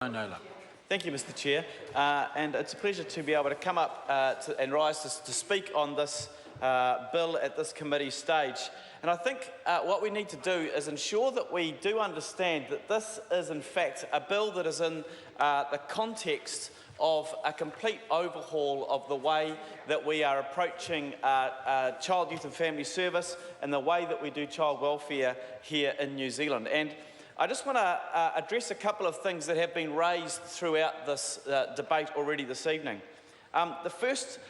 No luck. Thank you, Mr. Chair, and it's a pleasure to be able to come up and rise to speak on this bill at this committee stage. And I think what we need to do is ensure that we do understand that this is in fact a bill that is in the context of a complete overhaul of the way that we are approaching child, youth and family service and the way that we do child welfare here in New Zealand. And I just want to address a couple of things that have been raised throughout this debate already this evening. The first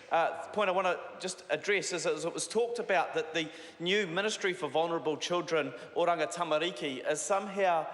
point I want to just address is it was talked about that the new Ministry for Vulnerable Children, Oranga Tamariki, is somehow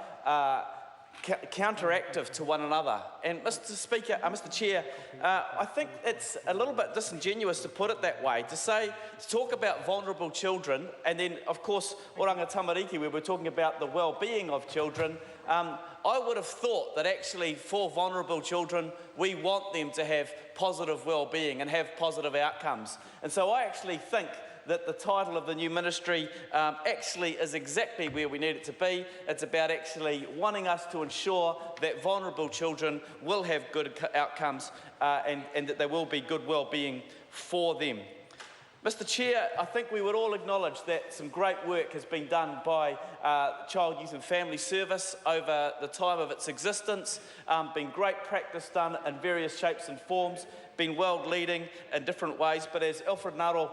counteractive to one another. And Mr. Chair, I think it's a little bit disingenuous to put it that way, to talk about vulnerable children, and then of course Oranga Tamariki, where we're talking about the well-being of children. I would have thought that actually for vulnerable children, we want them to have positive well-being and have positive outcomes. And so I actually think that the title of the new ministry actually is exactly where we need it to be. It's about actually wanting us to ensure that vulnerable children will have good outcomes and that there will be good well-being for them. Mr. Chair, I think we would all acknowledge that some great work has been done by Child, Youth and Family Service over the time of its existence, been great practice done in various shapes and forms, been world-leading in different ways, but as Alfred Naro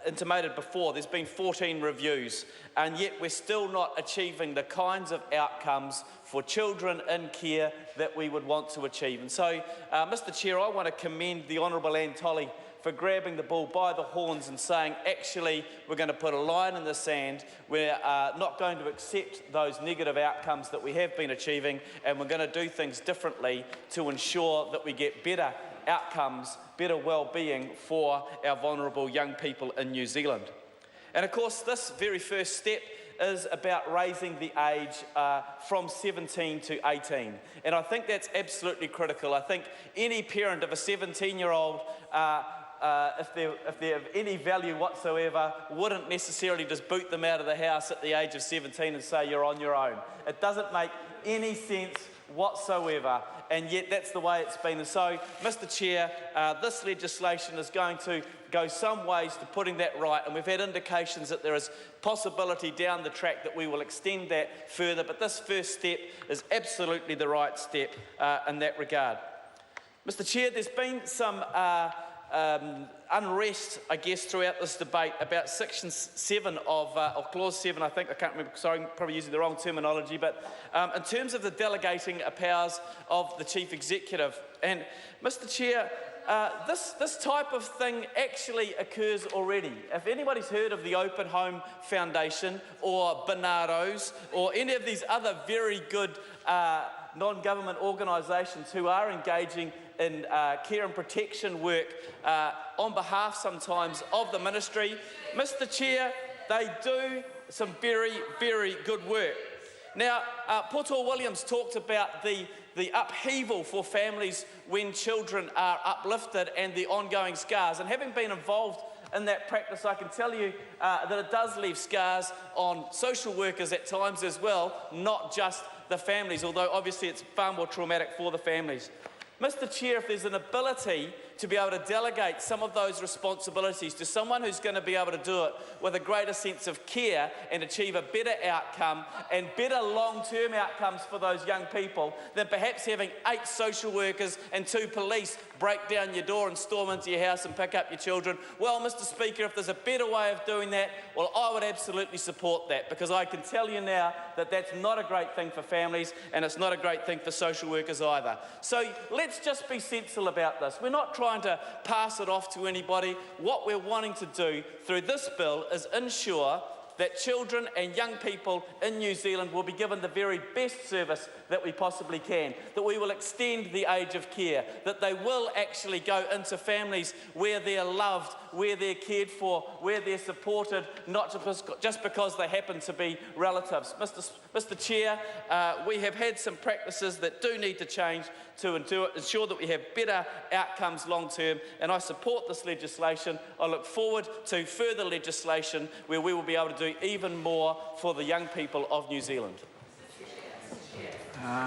intimated before, there's been 14 reviews, and yet we're still not achieving the kinds of outcomes for children in care that we would want to achieve. And so, Mr. Chair, I want to commend the Honourable Anne Tolley for grabbing the bull by the horns and saying, actually, we're going to put a line in the sand. We're not going to accept those negative outcomes that we have been achieving, and we're going to do things differently to ensure that we get better outcomes, better well-being for our vulnerable young people in New Zealand. And of course, this very first step is about raising the age from 17 to 18. And I think that's absolutely critical. I think any parent of a 17-year-old if they're of any value whatsoever, wouldn't necessarily just boot them out of the house at the age of 17 and say you're on your own. It doesn't make any sense whatsoever, and yet that's the way it's been. And so, Mr. Chair, this legislation is going to go some ways to putting that right, and we've had indications that there is possibility down the track that we will extend that further, but this first step is absolutely the right step in that regard. Mr. Chair, there's been some unrest, I guess, throughout this debate about Section 7 of or Clause 7, I think. I can't remember, sorry, I'm probably using the wrong terminology, but in terms of the delegating powers of the Chief Executive. And, Mr. Chair, this type of thing actually occurs already. If anybody's heard of the Open Home Foundation or Barnados or any of these other very good non-government organisations who are engaging in care and protection work on behalf sometimes of the ministry, Mr. Chair, they do some very, very good work. Now, Poto Williams talked about the upheaval for families when children are uplifted and the ongoing scars. And having been involved in that practice, I can tell you that it does leave scars on social workers at times as well, not just the families, although obviously it's far more traumatic for the families. Mr. Chair, if there's an ability to be able to delegate some of those responsibilities to someone who's going to be able to do it with a greater sense of care and achieve a better outcome and better long-term outcomes for those young people, than perhaps having 8 social workers and 2 police break down your door and storm into your house and pick up your children. Well, Mr. Speaker, if there's a better way of doing that, well, I would absolutely support that, because I can tell you now that that's not a great thing for families and it's not a great thing for social workers either. So let's just be sensible about this. We're not trying to pass it off to anybody. What we're wanting to do through this bill is ensure that children and young people in New Zealand will be given the very best service that we possibly can, that we will extend the age of care, that they will actually go into families where they're loved, where they're cared for, where they're supported, not just because they happen to be relatives. Mr. Chair, we have had some practices that do need to change to ensure that we have better outcomes long term, and I support this legislation. I look forward to further legislation where we will be able to do even more for the young people of New Zealand.